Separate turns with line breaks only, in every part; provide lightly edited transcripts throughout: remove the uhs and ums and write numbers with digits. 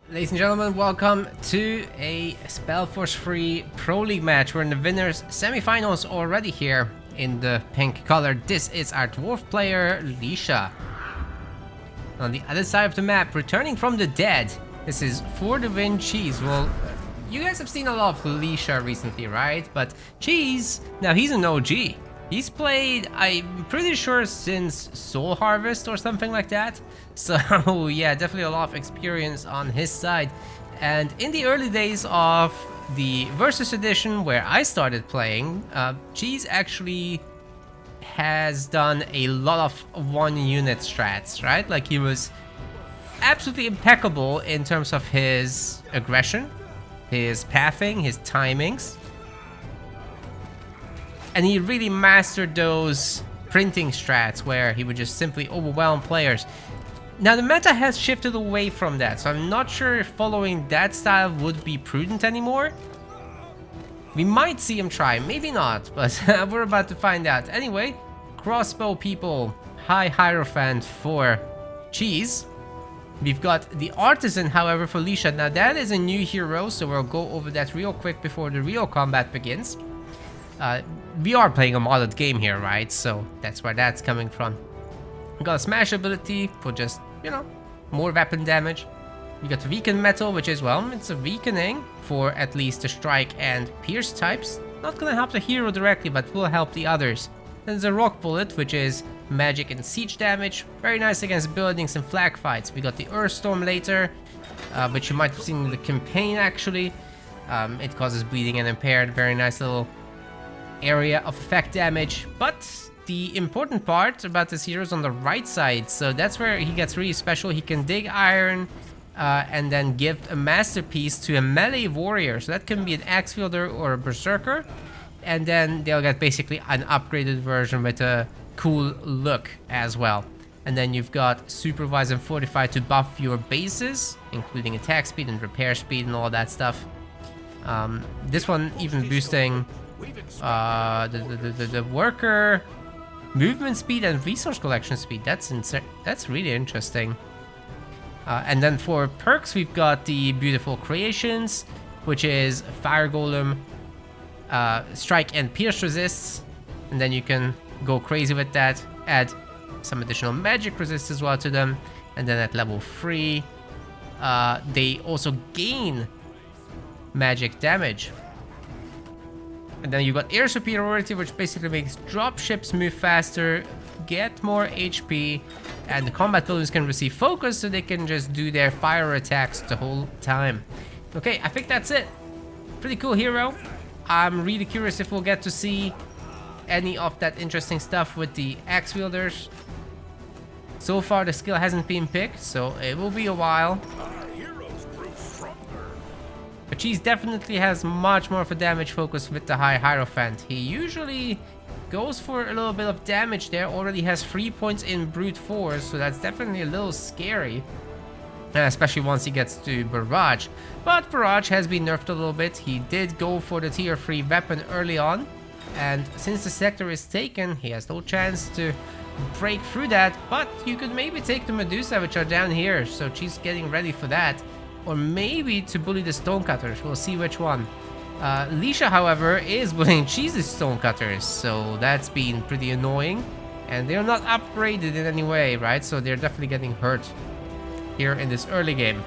Ladies and gentlemen, welcome to a SpellForce free Pro League match. We're in the winners semifinals already here in the pink color. This is our dwarf player, Leasha. On the other side of the map, returning from the dead, this is For the Win Cheese. Well, you guys have seen a lot of Leasha recently, right? But Cheese, now he's an OG. He's played, I'm pretty sure, since Soul Harvest or something like that. So yeah, definitely a lot of experience on his side. And in the early days of the Versus Edition, where I started playing, Cheese actually has done a lot of one-unit strats, right? Like, he was absolutely impeccable in terms of his aggression, his pathing, his timings. And he really mastered those printing strats where he would just simply overwhelm players. Now the meta has shifted away from that, so I'm not sure if following that style would be prudent anymore. We might see him try, maybe not, but we're about to find out. Anyway, crossbow people, high Hierophant for Cheese. We've got the Artisan, however, for Leasha. Now that is a new hero, so we'll go over that real quick before the real combat begins. We are playing a modded game here, right? So that's where that's coming from. We got a smash ability for just, you know, more weapon damage. We got the weaken metal, which is, well, it's a weakening for at least the strike and pierce types. Not gonna help the hero directly, but will help the others. Then there's a rock bullet, which is magic and siege damage. Very nice against buildings and flag fights. We got the Earthstorm later, which you might have seen in the campaign actually. It causes bleeding and impaired. Very nice little area of effect damage. But the important part about this hero is on the right side, so that's where he gets really special. He can dig iron and then give a masterpiece to a melee warrior, so that can be an axe wielder or a berserker, and then they'll get basically an upgraded version with a cool look as well. And then you've got supervise and fortify to buff your bases, including attack speed and repair speed and all that stuff. This one even boosting the worker movement speed and resource collection speed. That's really interesting. And then for perks, we've got the beautiful creations, which is fire golem, strike and pierce resists, and then you can go crazy with that. Add some additional magic resist as well to them, and then at level 3 they also gain magic damage. And then you got air superiority, which basically makes dropships move faster, get more HP, and the combat buildings can receive focus, so they can just do their fire attacks the whole time. Okay, I think that's it. Pretty cool hero. I'm really curious if we'll get to see any of that interesting stuff with the axe wielders. So far the skill hasn't been picked, so it will be a while. But Cheese definitely has much more of a damage focus with the high Hierophant. He usually goes for a little bit of damage there. Already has 3 points in brute force, so that's definitely a little scary. Especially once he gets to Barrage. But Barrage has been nerfed a little bit. He did go for the tier 3 weapon early on. And since the sector is taken, he has no chance to break through that. But you could maybe take the Medusa, which are down here. So Cheese getting ready for that. Or maybe to bully the Stonecutters. We'll see which one. Leasha, however, is bullying Cheese's Stonecutters, so that's been pretty annoying. And they're not upgraded in any way, right? So they're definitely getting hurt here in this early game.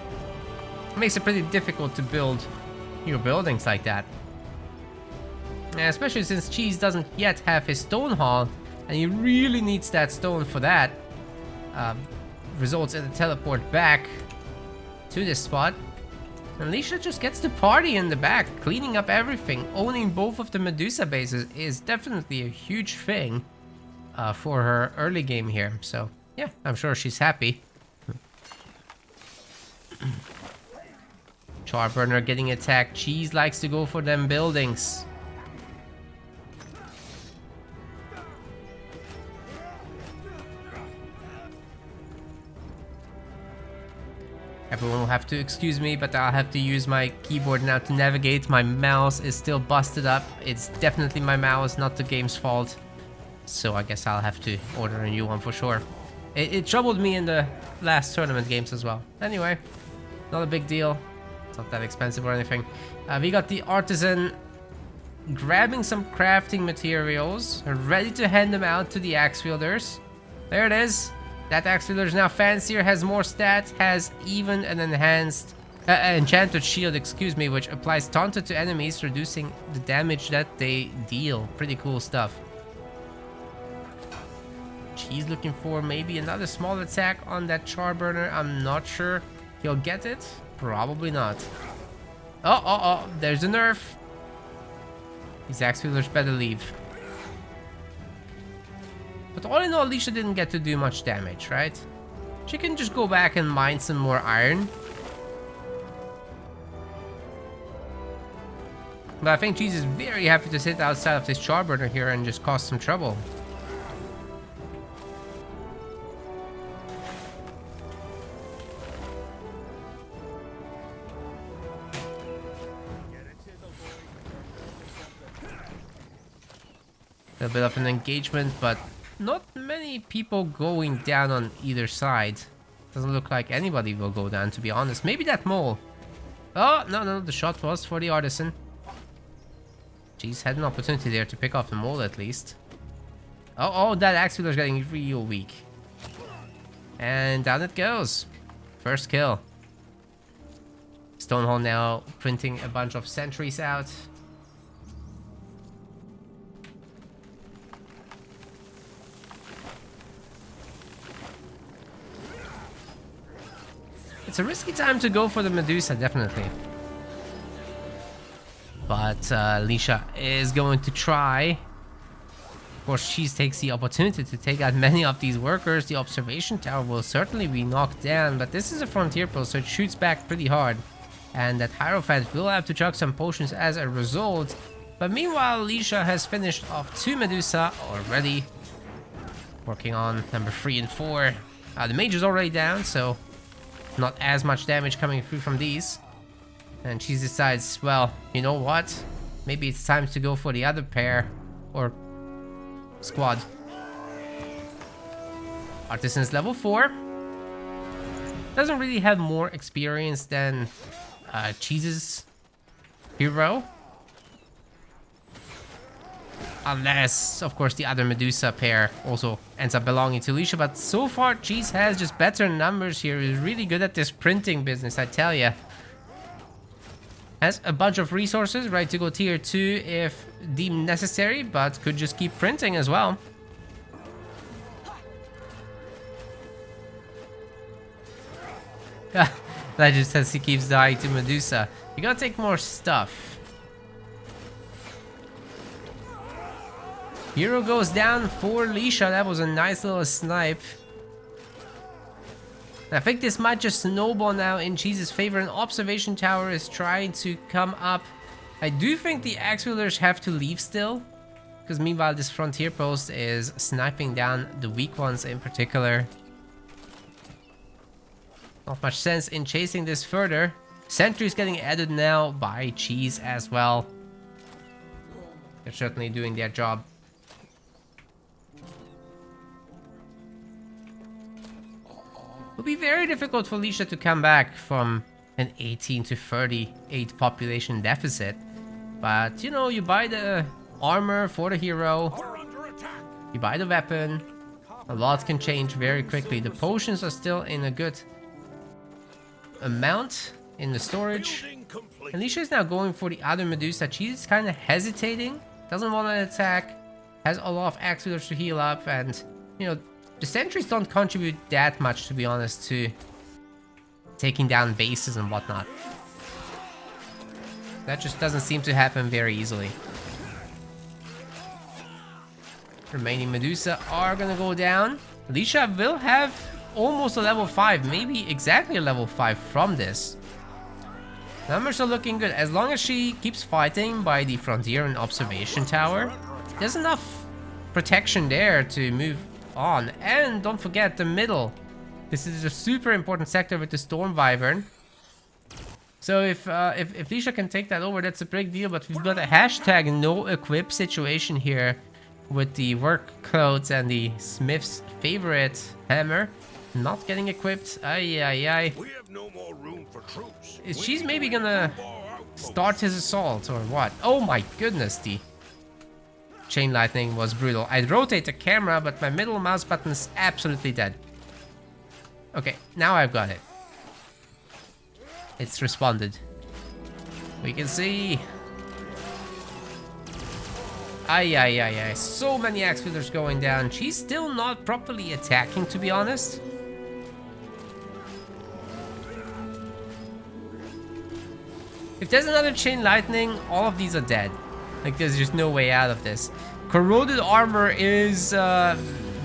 It makes it pretty difficult to build your buildings like that. And especially since Cheese doesn't yet have his Stone Hall, and he really needs that stone for that. Results in a teleport back to this spot. And Leasha just gets the party in the back, cleaning up everything. Owning both of the Medusa bases is definitely a huge thing for her early game here. So yeah, I'm sure she's happy. Charburner getting attacked. Cheese likes to go for them buildings. Everyone will have to excuse me, but I'll have to use my keyboard now to navigate. My mouse is still busted up. It's definitely my mouse, not the game's fault. So I guess I'll have to order a new one for sure. It troubled me in the last tournament games as well. Anyway, Not a big deal. It's not that expensive or anything. We got the artisan grabbing some crafting materials, ready to hand them out to the axe wielders. There it is. That axe wielder is now fancier, has more stats, has even an enhanced enchanted shield, excuse me, which applies taunted to enemies, reducing the damage that they deal. Pretty cool stuff. She's looking for maybe another small attack on that charburner. I'm not sure he'll get it. Probably not. Oh, there's a nerf. These axe wielders better leave. But all in all, Leasha didn't get to do much damage, right? She can just go back and mine some more iron. But I think Cheese is very happy to sit outside of this charburner here and just cause some trouble. A bit of an engagement, but not many people going down on either side. Doesn't look like anybody will go down, to be honest. Maybe that mole. Oh, no, the shot was for the artisan. Jeez, had an opportunity there to pick off the mole at least. Oh, that axe wielder is getting real weak. And down it goes. First kill. Stonehole now printing a bunch of sentries out. It's a risky time to go for the Medusa, definitely. But Leasha is going to try. Of course, she takes the opportunity to take out many of these workers. The observation tower will certainly be knocked down, but this is a frontier post, so it shoots back pretty hard. And that Hierophant will have to chug some potions as a result. But meanwhile, Leasha has finished off 2 Medusa already. Working on number 3 and 4. The mage is already down, so not as much damage coming through from these. And she decides, well, you know what? Maybe it's time to go for the other pair. Or squad. Artisan's level 4. Doesn't really have more experience than Cheese's hero. Unless, of course, the other Medusa pair also ends up belonging to Leasha. But so far, Cheese has just better numbers here. He's really good at this printing business, I tell ya. Has a bunch of resources, right, to go tier 2 if deemed necessary, but could just keep printing as well. Legend says he keeps dying to Medusa. You gotta take more stuff. Hero goes down for Leasha. That was a nice little snipe. I think this might just snowball now in Cheese's favor. An observation tower is trying to come up. I do think the axe wielders have to leave still, because meanwhile this frontier post is sniping down the weak ones in particular. Not much sense in chasing this further. Sentry's getting added now by Cheese as well. They're certainly doing their job. It will be very difficult for Leasha to come back from an 18 to 38 population deficit. But, you know, you buy the armor for the hero, you buy the weapon, a lot can change very quickly. The potions are still in a good amount in the storage. And Leasha is now going for the other Medusa. She's kind of hesitating, doesn't want to attack, has a lot of axe wielders to heal up, and, you know, the sentries don't contribute that much, to be honest, to taking down bases and whatnot. That just doesn't seem to happen very easily. Remaining Medusa are gonna go down. Leasha will have almost a level 5, maybe exactly a level 5 from this. Numbers are looking good. As long as she keeps fighting by the frontier and observation tower, there's enough protection there to move on. And don't forget the middle. This is a super important sector with the Storm Wyvern. So if Leasha can take that over, that's a big deal. But we've got a hashtag no equip situation here with the work clothes and the Smith's favorite hammer not getting equipped. Ay.
We have no more room
She's maybe gonna start his assault or what? Oh my goodness, the chain lightning was brutal. I rotate the camera, but my middle mouse button is absolutely dead. Okay, now I've got it. It's responded. We can see. Ay, ay, ay, ay. So many axe wielders going down. She's still not properly attacking, to be honest. If there's another chain lightning, all of these are dead. Like, there's just no way out of this. Corroded armor is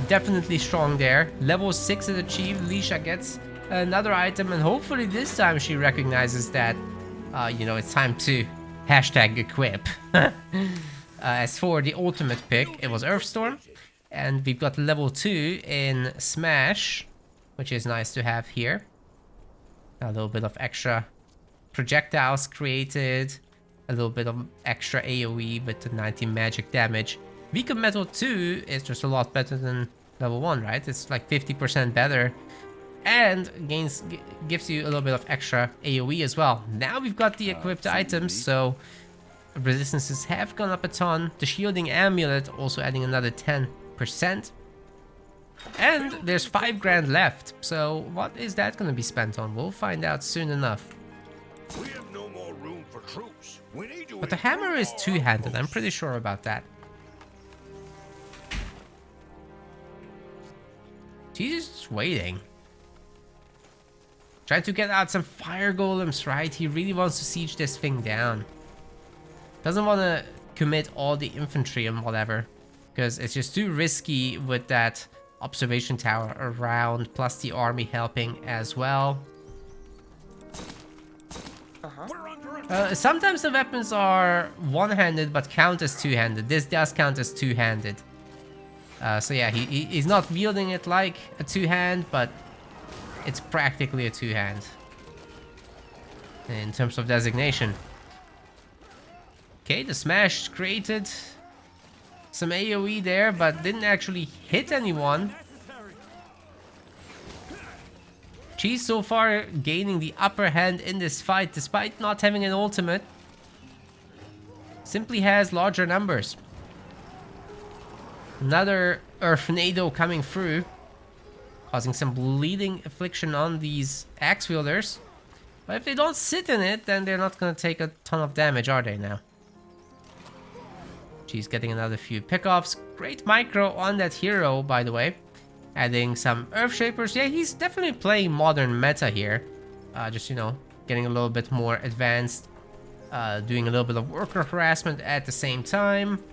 definitely strong there. Level 6 is achieved. Leasha gets another item, and hopefully this time she recognizes that, you know, it's time to hashtag equip. As for the ultimate pick, it was Earthstorm, and we've got level 2 in Smash, which is nice to have here. A little bit of extra projectiles created, a little bit of extra AoE with the 19 magic damage. Weaker Metal 2 is just a lot better than level 1, right? It's like 50% better, and gives you a little bit of extra AoE as well. Now we've got the equipped items, so resistances have gone up a ton. The shielding amulet also adding another 10%. And there's 5 grand left, so what is that going to be spent on? We'll find out soon enough.
We have no more room for troops. We need to
But the hammer is two-handed, I'm pretty sure about that. She's just waiting. Trying to get out some fire golems, right? He really wants to siege this thing down. Doesn't want to commit all the infantry and whatever, because it's just too risky with that observation tower around, plus the army helping as well. Sometimes the weapons are one-handed but count as two-handed. This does count as two-handed. So yeah, he's not wielding it like a two-hand, but it's practically a two-hand in terms of designation. Okay, the smash created some AoE there, but didn't actually hit anyone. She's so far gaining the upper hand in this fight, despite not having an ultimate. Simply has larger numbers. Another Earthnado coming through, causing some bleeding affliction on these axe wielders. But if they don't sit in it, then they're not going to take a ton of damage, are they now? She's getting another few pickoffs. Great micro on that hero, by the way. Adding some Earth Shapers. Yeah, he's definitely playing modern meta here. Just, you know, getting a little bit more advanced. Doing a little bit of worker harassment at the same time.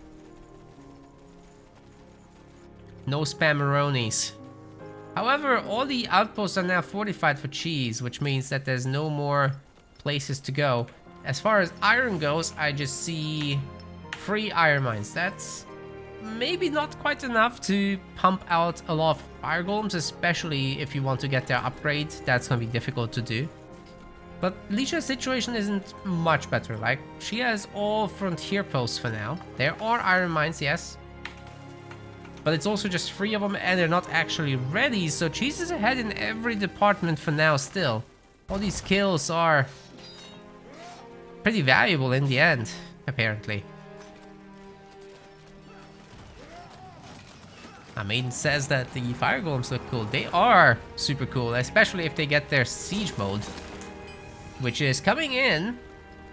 No spammeronis. However, all the outposts are now fortified for cheese, which means that there's no more places to go. As far as iron goes, I just see 3 iron mines. That's maybe not quite enough to pump out a lot of fire golems, especially if you want to get their upgrade. That's going to be difficult to do. But Leasha's situation isn't much better. Like, she has all frontier posts for now. There are iron mines, yes. But it's also just 3 of them, and they're not actually ready, so cheese is ahead in every department for now still. All these kills are pretty valuable in the end, apparently. Maiden says that the fire golems look cool. They are super cool, especially if they get their siege mode, which is coming in.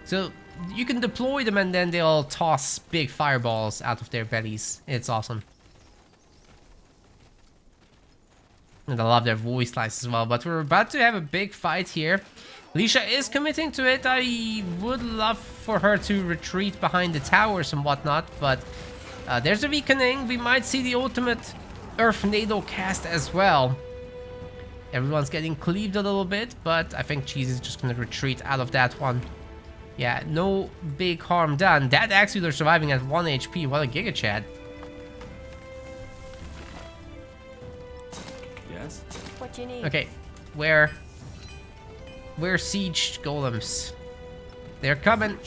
So you can deploy them and then they'll toss big fireballs out of their bellies. It's awesome. And I love their voice lines as well. But we're about to have a big fight here. Leasha is committing to it. I would love for her to retreat behind the towers and whatnot, but there's a weakening. We might see the ultimate Earthnado cast as well. Everyone's getting cleaved a little bit, but I think Cheese is just going to retreat out of that one. Yeah, no big harm done. That actually they're surviving at 1 HP. What a Giga Chad.
Yes?
What you need?
Okay, where siege golems? They're coming.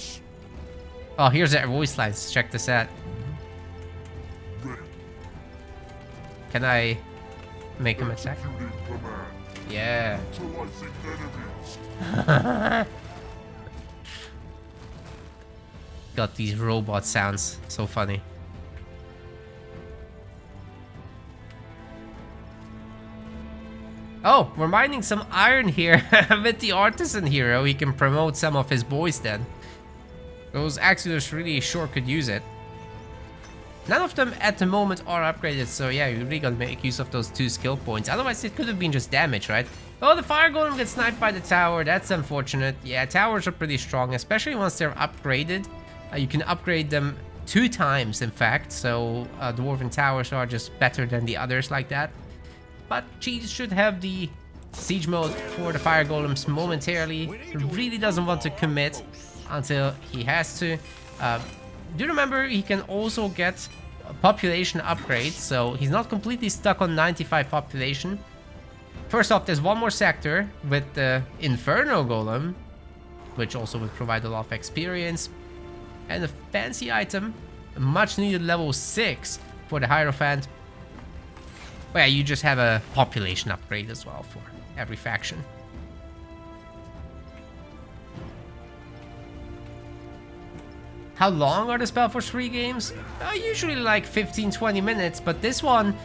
Oh, here's their voice lines. Check this out. Can I make him attack? Yeah. Got these robot sounds. So funny. Oh, we're mining some iron here with the artisan hero. He can promote some of his boys then. Those Axilers really sure could use it. None of them at the moment are upgraded, so yeah, you really gotta make use of those 2 skill points. Otherwise, it could have been just damage, right? Oh, the fire golem gets sniped by the tower. That's unfortunate. Yeah, towers are pretty strong, especially once they're upgraded. You can upgrade them 2 times, in fact. So dwarven towers are just better than the others like that. But Cheese should have the siege mode for the fire golems momentarily. He really doesn't want to commit until he has to. Do remember he can also get population upgrades, so he's not completely stuck on 95 population. First off, there's one more sector with the Inferno Golem, which also would provide a lot of experience. And a fancy item, a much needed level 6 for the Hierophant. Well, yeah, you just have a population upgrade as well for every faction. How long are the SpellForce 3 games? Usually like 15-20 minutes, but this one,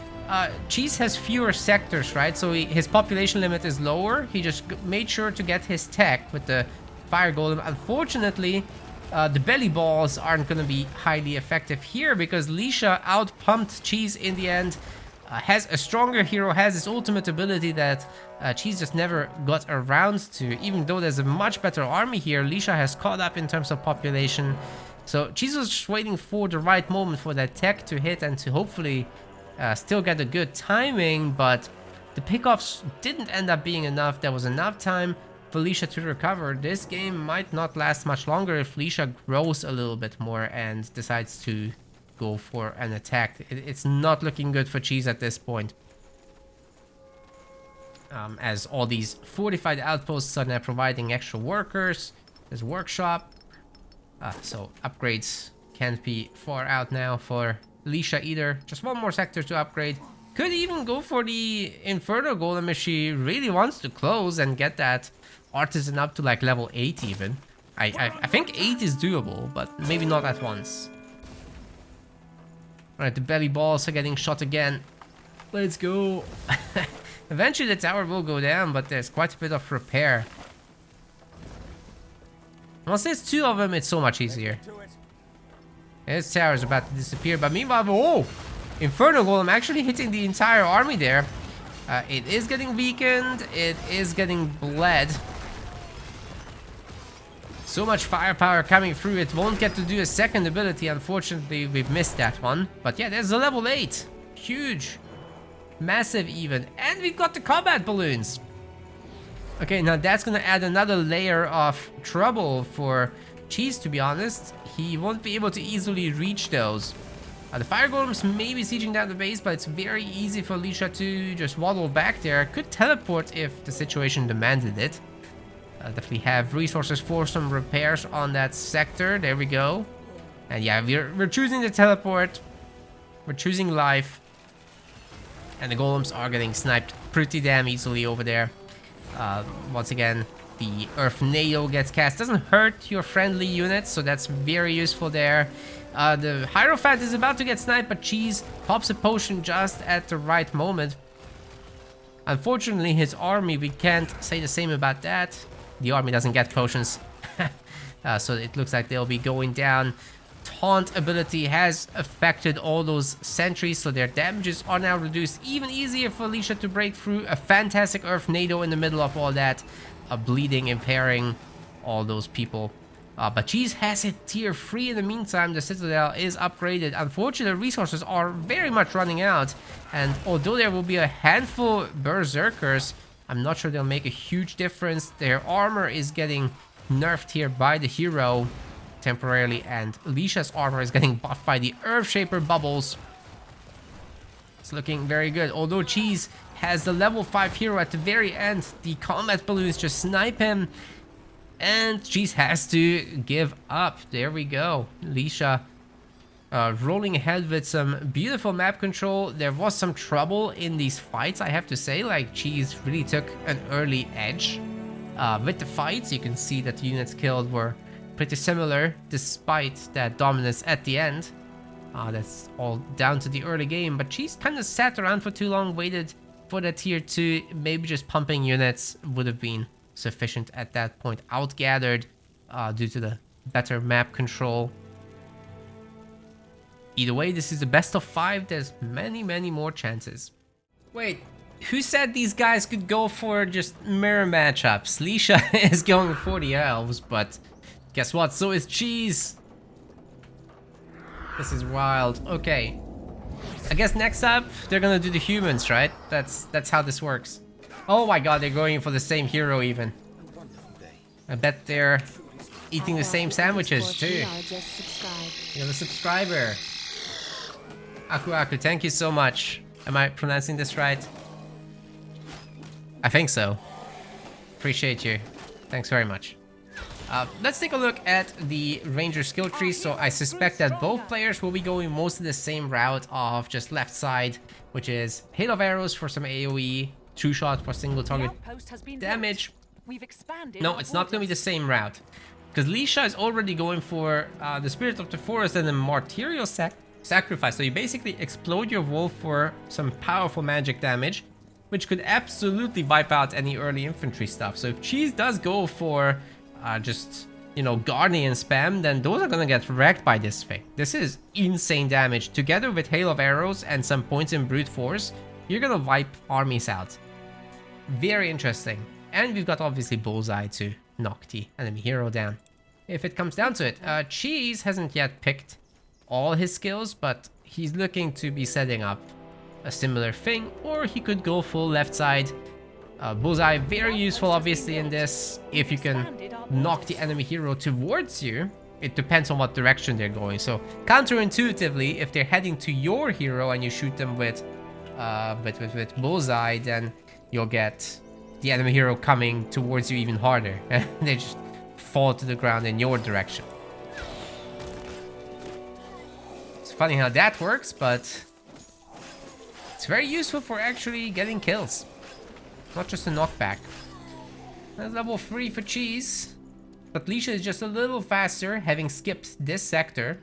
Cheese has fewer sectors, right? So his population limit is lower. He just made sure to get his tech with the Fire Golem. Unfortunately, the belly balls aren't going to be highly effective here because Leasha outpumped Cheese in the end. Has a stronger hero, has his ultimate ability that Cheese just never got around to. Even though there's a much better army here, Leasha has caught up in terms of population. So Cheese was just waiting for the right moment for that tech to hit and to hopefully still get a good timing, but the pickoffs didn't end up being enough. There was enough time for Leasha to recover. This game might not last much longer if Leasha grows a little bit more and decides to go for an attack. It's not looking good for Cheese at this point. As all these fortified outposts are now providing extra workers. There's a workshop. So upgrades can't be far out now for Leasha either. Just one more sector to upgrade. Could even go for the Inferno Golem if she really wants to close and get that artisan up to like level 8 even. I think 8 is doable, but maybe not at once. Alright, the belly balls are getting shot again. Let's go. Eventually the tower will go down, but there's quite a bit of repair. Once there's 2 of them, it's so much easier. This tower is about to disappear, but meanwhile, oh! Inferno Golem actually hitting the entire army there. It is getting weakened, it is getting bled. So much firepower coming through, it won't get to do a second ability. Unfortunately, we've missed that one. But yeah, there's a level 8. Huge. Massive even. And we've got the combat balloons. Okay, now that's gonna add another layer of trouble for Cheese, to be honest. He won't be able to easily reach those. The fire golems may be sieging down the base, but it's very easy for Leasha to just waddle back there. Could teleport if the situation demanded it. Definitely have resources for some repairs on that sector. There we go. And yeah, we're choosing the teleport. We're choosing life. And the golems are getting sniped pretty damn easily over there. Once again, the Earth Nado gets cast. Doesn't hurt your friendly units, so that's very useful there. The Hierophant is about to get sniped, but Cheese pops a potion just at the right moment. Unfortunately, his army, we can't say the same about that. The army doesn't get potions. So it looks like they'll be going down. Taunt ability has affected all those sentries, so their damages are now reduced. Even easier for Leasha to break through. A fantastic Earth Nado in the middle of all that. Bleeding, impairing all those people. But Cheese has it tier 3 in the meantime. The Citadel is upgraded. Unfortunately, resources are very much running out. And although there will be a handful Berserkers, I'm not sure they'll make a huge difference. Their armor is getting nerfed here by the hero temporarily. And Leasha's armor is getting buffed by the Earthshaper bubbles. It's looking very good. Although Cheese has the level 5 hero at the very end, the combat balloons just snipe him. And Cheese has to give up. There we go. Leasha rolling ahead with some beautiful map control. There was some trouble in these fights, I have to say. Like, Cheese really took an early edge. with the fights. You can see that the units killed were pretty similar despite that dominance at the end. That's all down to the early game, but she's kind of sat around for too long, waited for the tier 2. Maybe just pumping units would have been sufficient at that point. Outgathered due to the better map control. Either way, this is the best of 5. There's many more chances. Wait, who said these guys could go for just mirror matchups? Leasha is going for the elves, but guess what? So is Cheese. This is wild. Okay. I guess next up, they're gonna do the humans, right? That's how this works. Oh my god, they're going for the same hero even. I bet they're eating the same sandwiches too. You're the subscriber. Aku, thank you so much. Am I pronouncing this right? I think so. Appreciate you. Thanks very much. Let's take a look at the Ranger skill tree. So I suspect that both players will be going mostly the same route of just left side, which is hail of arrows for some AoE, true shot for single target damage. No, it's not going to be the same route. Because Leasha is already going for the Spirit of the Forest and the Martyrial Sacrifice. So you basically explode your wolf for some powerful magic damage, which could absolutely wipe out any early infantry stuff. So if Cheese does go for just, you know, Guardian spam, then those are gonna get wrecked by this thing. This is insane damage. Together with Hail of Arrows and some points in Brute Force, you're gonna wipe armies out. Very interesting. And we've got obviously Bullseye to knock the enemy hero down, if it comes down to it. Cheese hasn't yet picked all his skills, but he's looking to be setting up a similar thing, or he could go full left side. Bullseye, very useful obviously in this. If you can knock the enemy hero towards you, it depends on what direction they're going. So counterintuitively, if they're heading to your hero and you shoot them with Bullseye, then you'll get the enemy hero coming towards you even harder. And they just fall to the ground in your direction. It's funny how that works, but it's very useful for actually getting kills. Not just a knockback. That's level 3 for Cheese. But Leasha is just a little faster, having skipped this sector.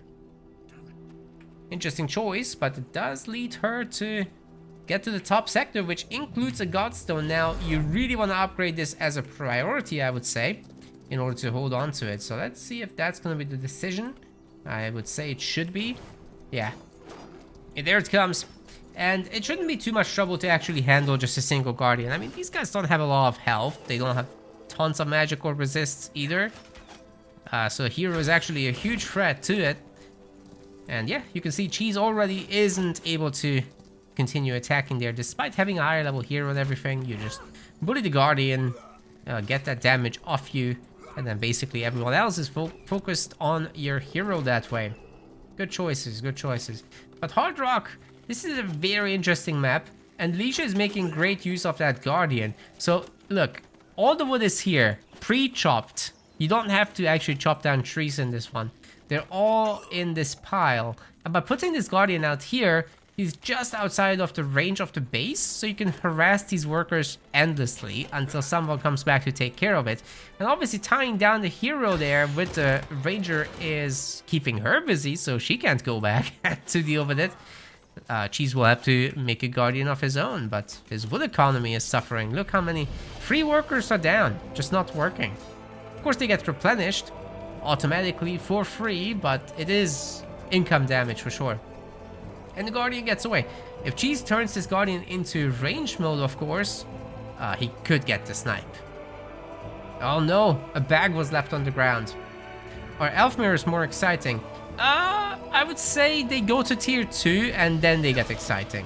Interesting choice, but it does lead her to get to the top sector, which includes a Godstone. Now, you really want to upgrade this as a priority, I would say, in order to hold on to it. So let's see if that's going to be the decision. I would say it should be. Yeah. And there it comes. And it shouldn't be too much trouble to actually handle just a single Guardian. I mean, these guys don't have a lot of health. They don't have tons of magic or resists either. So hero is actually a huge threat to it. And yeah, you can see Cheese already isn't able to continue attacking there. Despite having a higher level hero and everything, you just bully the Guardian, get that damage off you. And then basically everyone else is focused on your hero that way. Good choices, good choices. But Hard Rock, this is a very interesting map, and Leasha is making great use of that Guardian. So, look, all the wood is here, pre-chopped. You don't have to actually chop down trees in this one. They're all in this pile. And by putting this Guardian out here, he's just outside of the range of the base, so you can harass these workers endlessly until someone comes back to take care of it. And obviously tying down the hero there with the Ranger is keeping her busy, so she can't go back to deal with it. Cheese will have to make a Guardian of his own, but his wood economy is suffering. Look how many free workers are down, just not working. Of course, they get replenished automatically for free, but it is income damage for sure. And the Guardian gets away. If Cheese turns this Guardian into range mode, of course, he could get the snipe. Oh no, a bag was left on the ground. Our Elf Mirror is more exciting. I would say they go to tier 2 and then they get exciting.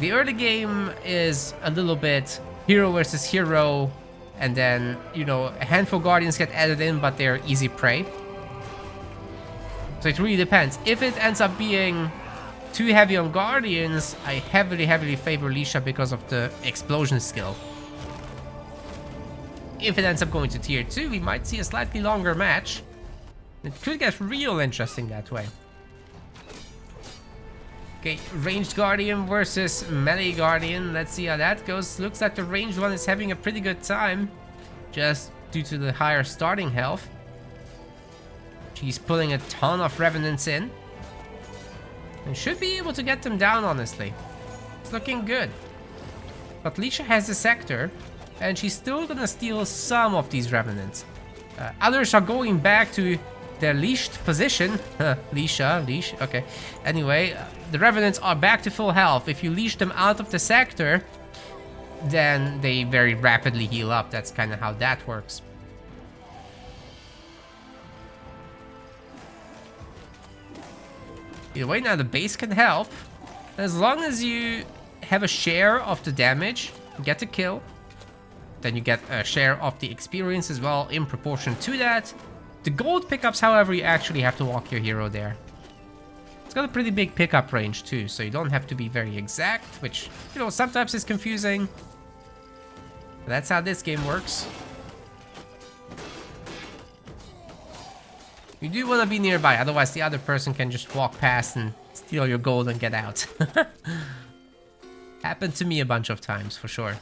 The early game is a little bit hero versus hero, and then, you know, a handful of Guardians get added in, but they're easy prey. So it really depends. If it ends up being too heavy on Guardians, I heavily favor Leasha because of the explosion skill. If it ends up going to tier 2, we might see a slightly longer match. It could get real interesting that way. Okay, ranged Guardian versus melee Guardian. Let's see how that goes. Looks like the ranged one is having a pretty good time. just due to the higher starting health. She's pulling a ton of Revenants in. And should be able to get them down, honestly. It's looking good. But Leasha has the sector, and she's still gonna steal some of these Revenants. Others are going back to their leashed position. Leash, okay. Anyway, the Revenants are back to full health. If you leash them out of the sector, then they very rapidly heal up. That's kind of how that works. Either way, now the base can help. As long as you have a share of the damage, get a kill, then you get a share of the experience as well in proportion to that. The gold pickups, however, you actually have to walk your hero there. It's got a pretty big pickup range too, so you don't have to be very exact, which, you know, sometimes is confusing. But that's how this game works. You do want to be nearby, otherwise the other person can just walk past and steal your gold and get out. Happened to me a bunch of times, for sure.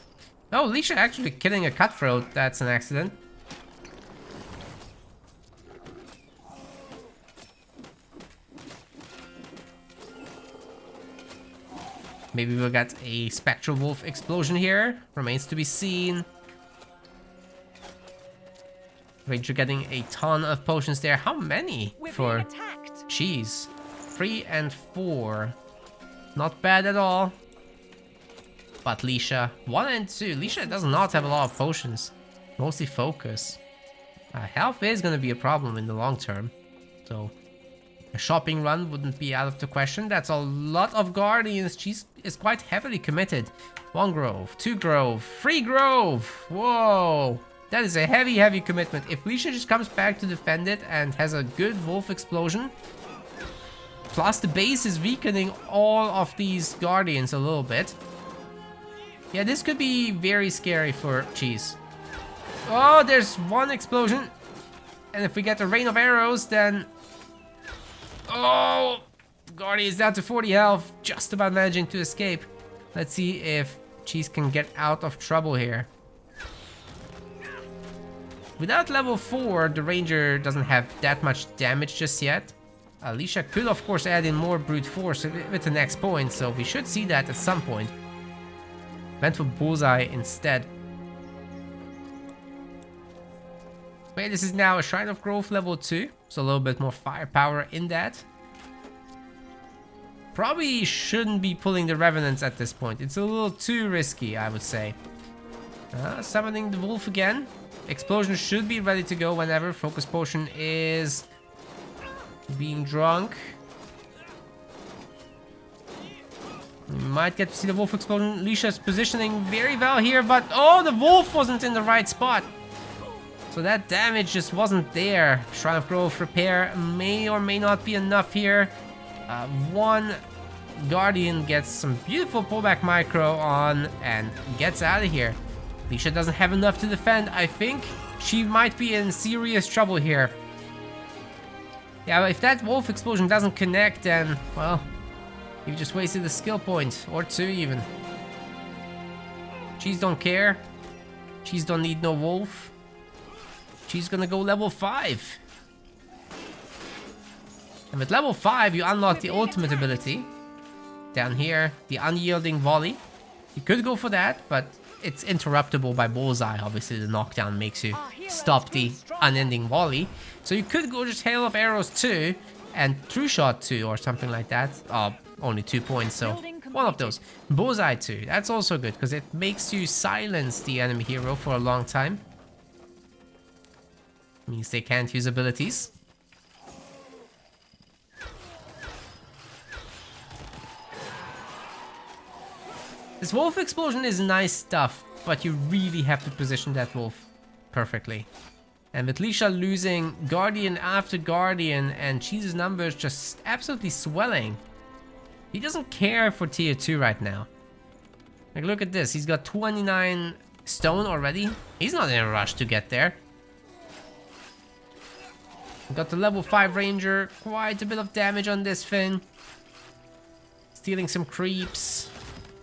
Oh, Leasha actually killing a cutthroat. That's an accident. Maybe we'll get a Spectral Wolf explosion here. Remains to be seen. Ranger getting a ton of potions there. How many for cheese? 3 and 4. Not bad at all. But Leasha, 1 and 2. Leasha does not have a lot of potions. Mostly focus. Health is going to be a problem in the long term. So a shopping run wouldn't be out of the question. That's a lot of Guardians. She is quite heavily committed. 1 Grove, 2 Grove, 3 Grove. Whoa. That is a heavy commitment. If Leasha just comes back to defend it and has a good Wolf explosion, plus the base is weakening all of these Guardians a little bit. Yeah, this could be very scary for Cheese. Oh, there's 1 explosion. And if we get a rain of arrows, then... Oh! Guardian is down to 40 health. Just about managing to escape. Let's see if Cheese can get out of trouble here. Without level 4, the Ranger doesn't have that much damage just yet. Leasha could, of course, add in more brute force with the next point, so we should see that at some point. Went for Bullseye instead. Wait, this is now a Shrine of Growth level 2, so a little bit more firepower in that. Probably shouldn't be pulling the Revenants at this point. It's a little too risky, I would say. Summoning the Wolf again. Explosion should be ready to go whenever. Focus Potion is being drunk. We might get to see the Wolf explosion. Leasha's positioning very well here, but oh, the Wolf wasn't in the right spot. So that damage just wasn't there. Shrine of Growth repair may or may not be enough here. 1 Guardian gets some beautiful pullback micro on and gets out of here. Leasha doesn't have enough to defend. I think she might be in serious trouble here. Yeah, if that Wolf explosion doesn't connect, then, well, you just wasted a skill point, or 2 even. Cheese don't care. Cheese don't need no Wolf. She's gonna go level 5. And with level 5, you unlock the ultimate ability. Down here, the Unyielding Volley. You could go for that, but it's interruptible by Bullseye. Obviously, the knockdown makes you stop the unending volley. So you could go just Hail of Arrows 2 and True Shot 2 or something like that. Only 2 points, so one of those. Bullseye 2, that's also good because it makes you silence the enemy hero for a long time. Means they can't use abilities. This Wolf explosion is nice stuff, but you really have to position that Wolf perfectly. And with Leasha losing Guardian after Guardian and Cheese's numbers just absolutely swelling, he doesn't care for tier 2 right now. Like, look at this, he's got 29 stone already. He's not in a rush to get there. Got the level 5 Ranger, quite a bit of damage on this thing. Stealing some creeps.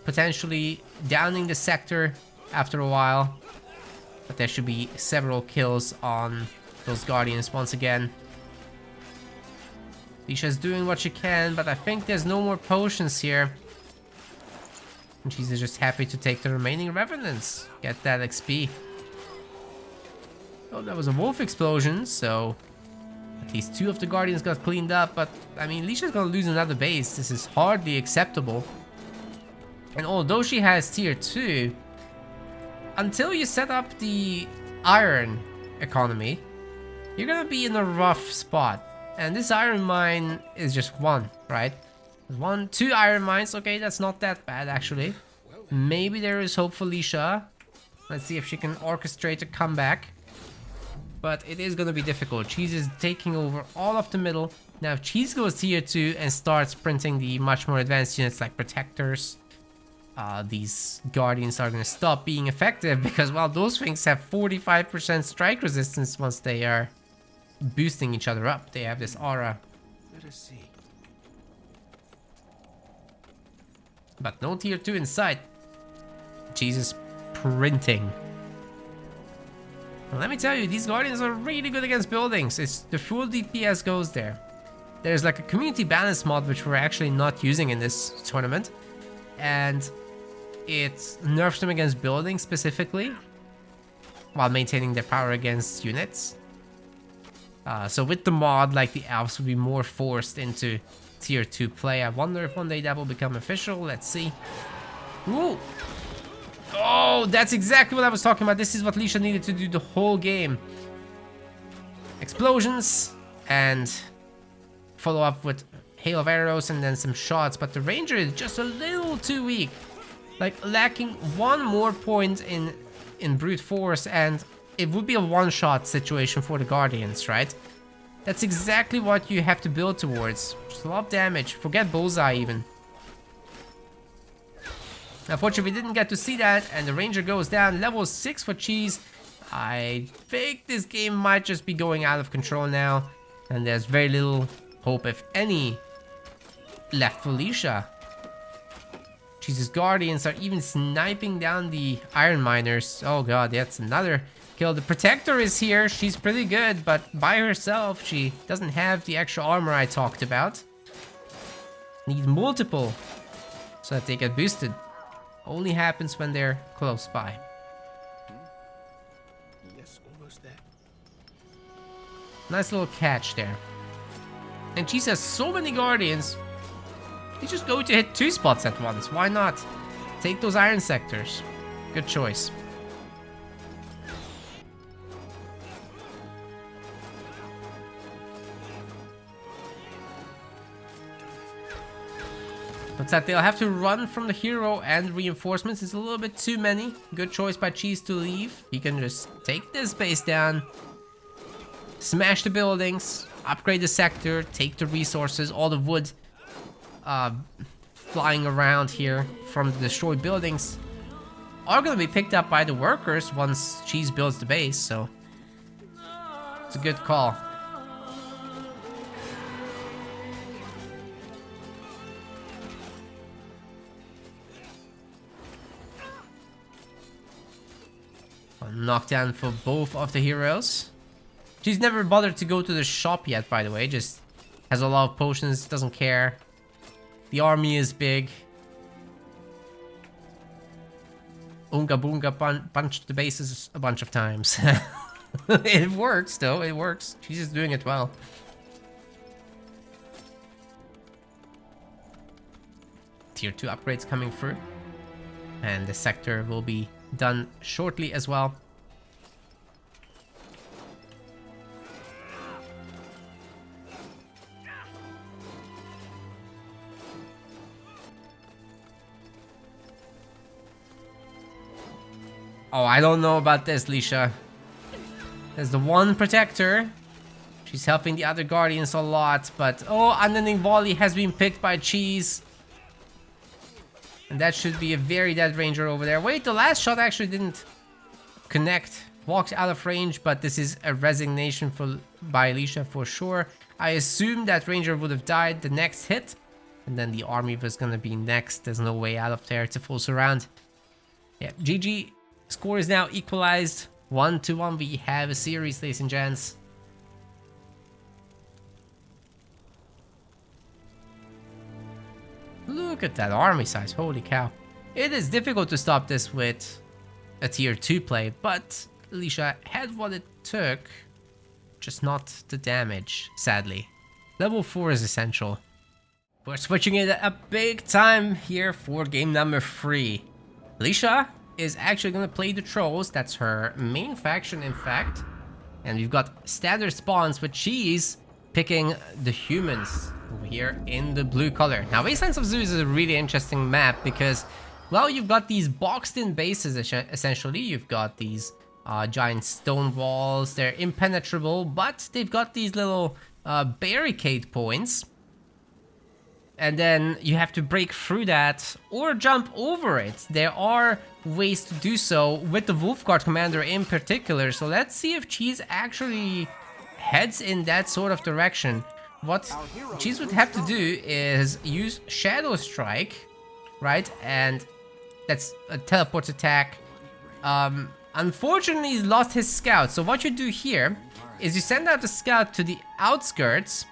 Potentially downing the sector after a while. But there should be several kills on those Guardians once again. Leasha's doing what she can, but I think there's no more potions here. And she's just happy to take the remaining Revenants. Get that XP. Oh, that was a wolf explosion, so at least 2 of the Guardians got cleaned up. But, I mean, Leasha's gonna lose another base. This is hardly acceptable. And although she has tier 2, until you set up the iron economy, you're gonna be in a rough spot. And this iron mine is just 1, right? 1, 2 iron mines. Okay, that's not that bad, actually. Maybe there is hope for Leasha. Let's see if she can orchestrate a comeback. But it is gonna be difficult. Cheese is taking over all of the middle. Now, if Cheese goes tier 2 and starts printing the much more advanced units like Protectors, these Guardians are going to stop being effective because, well, those things have 45% strike resistance once they are boosting each other up. They have this aura.
Let us see.
But no tier 2 in sight. Jesus, printing. Well, let me tell you, these Guardians are really good against buildings. It's the full DPS goes there. There's like a community balance mod which we're actually not using in this tournament. And it nerfs them against buildings specifically, while maintaining their power against units. So with the mod, like, the elves will be more forced into tier 2 play. I wonder if one day that will become official. Let's see. Ooh! Oh, that's exactly what I was talking about. This is what Leasha needed to do the whole game. Explosions and follow up with hail of arrows and then some shots. But the ranger is just a little too weak. Like, lacking 1 more point in brute force, and it would be a one-shot situation for the Guardians, right? That's exactly what you have to build towards. Just a lot of damage. Forget bullseye even. Unfortunately, we didn't get to see that, and the ranger goes down. Level 6 for Cheese. I think this game might just be going out of control now, and there's very little hope, if any, left for Leasha. Cheese's Guardians are even sniping down the iron miners. Oh god, that's another kill. The Protector is here. She's pretty good, but by herself, she doesn't have the extra armor I talked about. Need multiple so that they get boosted. Only happens when they're close by.
Yes, almost there.
Nice little catch there. And Cheese has so many Guardians. He's just going to hit 2 spots at once. Why not? Take those iron sectors. Good choice. Looks like they'll have to run from the hero, and reinforcements is a little bit too many. Good choice by Cheese to leave. He can just take this base down, smash the buildings, upgrade the sector, take the resources, all the wood flying around here from the destroyed buildings are going to be picked up by the workers once Cheese builds the base, so it's a good call. Knockdown for both of the heroes. She's never bothered to go to the shop yet, by the way. Just has a lot of potions, doesn't care. The army is big. Oonga Boonga punched the bases a bunch of times. It works, though. It works. She's just doing it well. Tier 2 upgrades coming through. And the sector will be done shortly as well. Oh, I don't know about this, Leasha. There's the one Protector. She's helping the other Guardians a lot, but oh, Unending Volley has been picked by Cheese. And that should be a very dead ranger over there. Wait, the last shot actually didn't connect. Walked out of range, but this is a resignation by Leasha for sure. I assume that ranger would have died the next hit. And then the army was gonna be next. There's no way out of there. It's a full surround. Yeah, GG. Score is now equalized 1-1, we have a series, ladies and gents. Look at that army size, holy cow. It is difficult to stop this with a tier 2 play, but Leasha had what it took, just not the damage, sadly. Level 4 is essential. We're switching it a big time here for game number 3. Leasha is actually going to play the trolls, that's her main faction in fact. And we've got standard spawns with Cheese picking the humans over here in the blue color. Now Wastelands of Zeus is a really interesting map because, well, you've got these boxed in bases essentially. You've got these giant stone walls, they're impenetrable, but they've got these little barricade points. And then you have to break through that or jump over it. There are ways to do so with the Wolfguard commander in particular. So let's see if Cheese actually heads in that sort of direction. What Cheese would have to do is use Shadow Strike, right? And that's a teleport attack. Unfortunately, he's lost his scout. So what you do here is you send out the scout to the outskirts.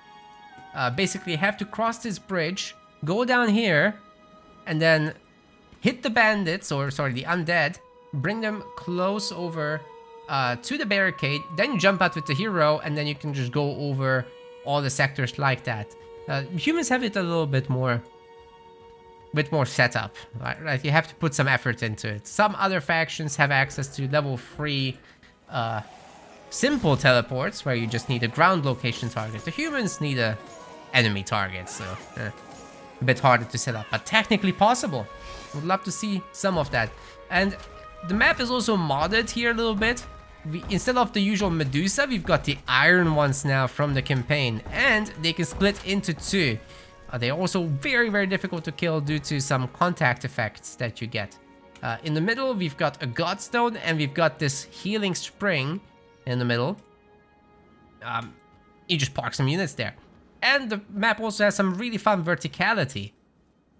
Basically, you have to cross this bridge, go down here, and then hit the bandits, or sorry, the undead, bring them close over to the barricade, then you jump out with the hero, and then you can just go over all the sectors like that. Humans have it a little bit more setup, right? You have to put some effort into it. Some other factions have access to level 3 simple teleports, where you just need a ground location target. The humans need a enemy target, so a bit harder to set up, but technically possible. Would love to see some of that. And the map is also modded here a little bit. Instead of the usual Medusa, we've got the iron ones now from the campaign, and they can split into 2. They're also very, very difficult to kill due to some contact effects that you get. In the middle, we've got a Godstone, and we've got this healing spring in the middle. You just park some units there. And the map also has some really fun verticality.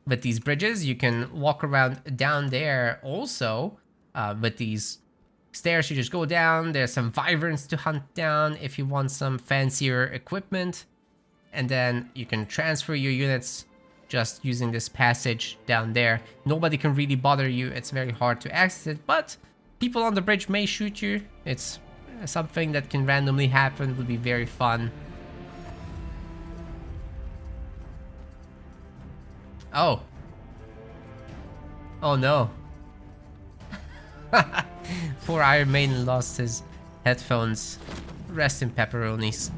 With these bridges, you can walk around down there also. With these stairs, you just go down. There's some wyverns to hunt down if you want some fancier equipment. And then you can transfer your units just using this passage down there. Nobody can really bother you. It's very hard to access it, but people on the bridge may shoot you. It's something that can randomly happen, would be very fun. Oh. Oh no. Poor Iron Maiden lost his headphones. Rest in pepperonis.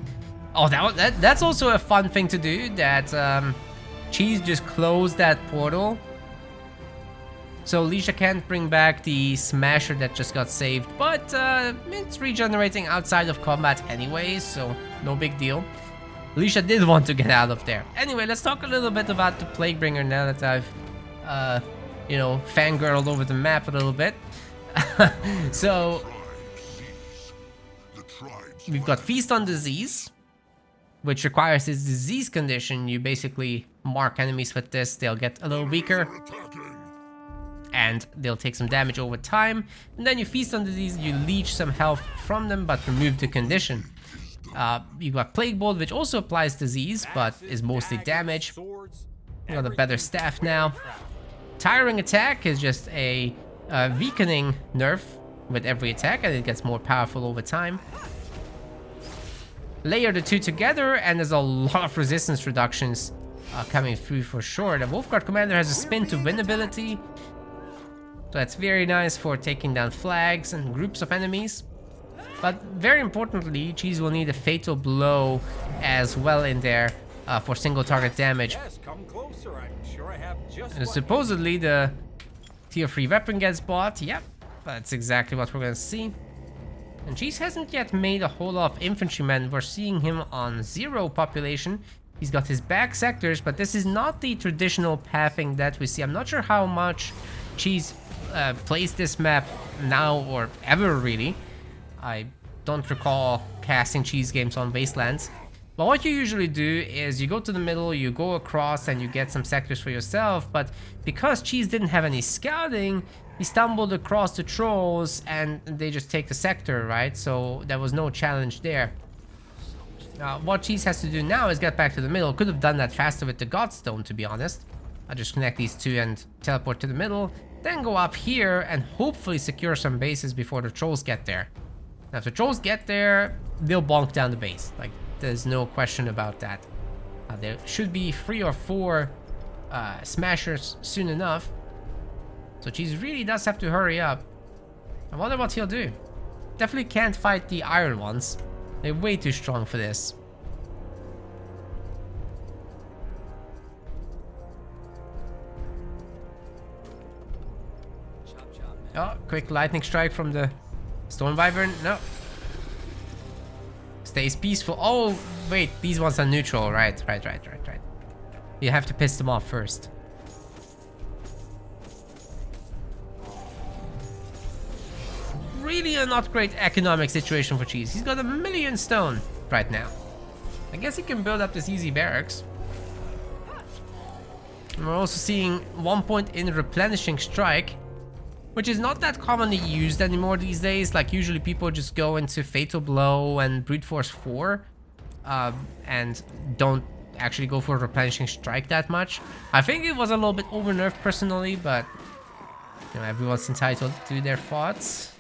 Oh, that's also a fun thing to do, that Cheese just closed that portal. So Leasha can't bring back the Smasher that just got saved, but it's regenerating outside of combat anyways, so no big deal. Leasha did want to get out of there. Anyway, let's talk a little bit about the Plaguebringer now that I've, you know, fangirled over the map a little bit. So, we've got Feast on Disease, which requires this disease condition. You basically mark enemies with this, they'll get a little weaker. And they'll take some damage over time. And then you Feast on Disease, you leech some health from them, but remove the condition. You've got Plague Bolt, which also applies disease, but is mostly damage. You got a better staff now. Tiring Attack is just a weakening nerf with every attack, and it gets more powerful over time. Layer the two together, and there's a lot of resistance reductions coming through for sure. The Wolfguard Commander has a spin to win ability. So that's very nice for taking down flags and groups of enemies. But very importantly, Cheese will need a Fatal Blow as well in there for single target damage.
Yes, come closer. I'm sure I have just
And supposedly the tier 3 weapon gets bought. Yep, that's exactly what we're going to see. And Cheese hasn't yet made a whole lot of infantrymen. We're seeing him on 0 population. He's got his back sectors, but this is not the traditional pathing that we see. I'm not sure how much Cheese plays this map now or ever really. I don't recall casting Cheese games on Wastelands. But what you usually do is you go to the middle, you go across, and you get some sectors for yourself. But because Cheese didn't have any scouting, he stumbled across the trolls and they just take the sector, right? So there was no challenge there. What Cheese has to do now is get back to the middle. Could have done that faster with the Godstone, to be honest. I'll just connect these two and teleport to the middle. Then go up here and hopefully secure some bases before the trolls get there. Now, if the trolls get there, they'll bonk down the base. Like, there's no question about that. There should be 3 or 4 smashers soon enough. So Cheese really does have to hurry up. I wonder what he'll do. Definitely can't fight the iron ones. They're way too strong for this. Oh, quick lightning strike from the Storm Wyvern. No. Stays peaceful. Oh, wait. These ones are neutral. Right. You have to piss them off first. Really a not great economic situation for Cheese. He's got 1,000,000 stone right now. I guess he can build up this easy barracks. And we're also seeing 1 point in replenishing strike, which is not that commonly used anymore these days. Like, usually people just go into Fatal Blow and Brute Force 4 and don't actually go for replenishing strike that much. I think it was a little bit overnerfed personally, but you know, everyone's entitled to their thoughts.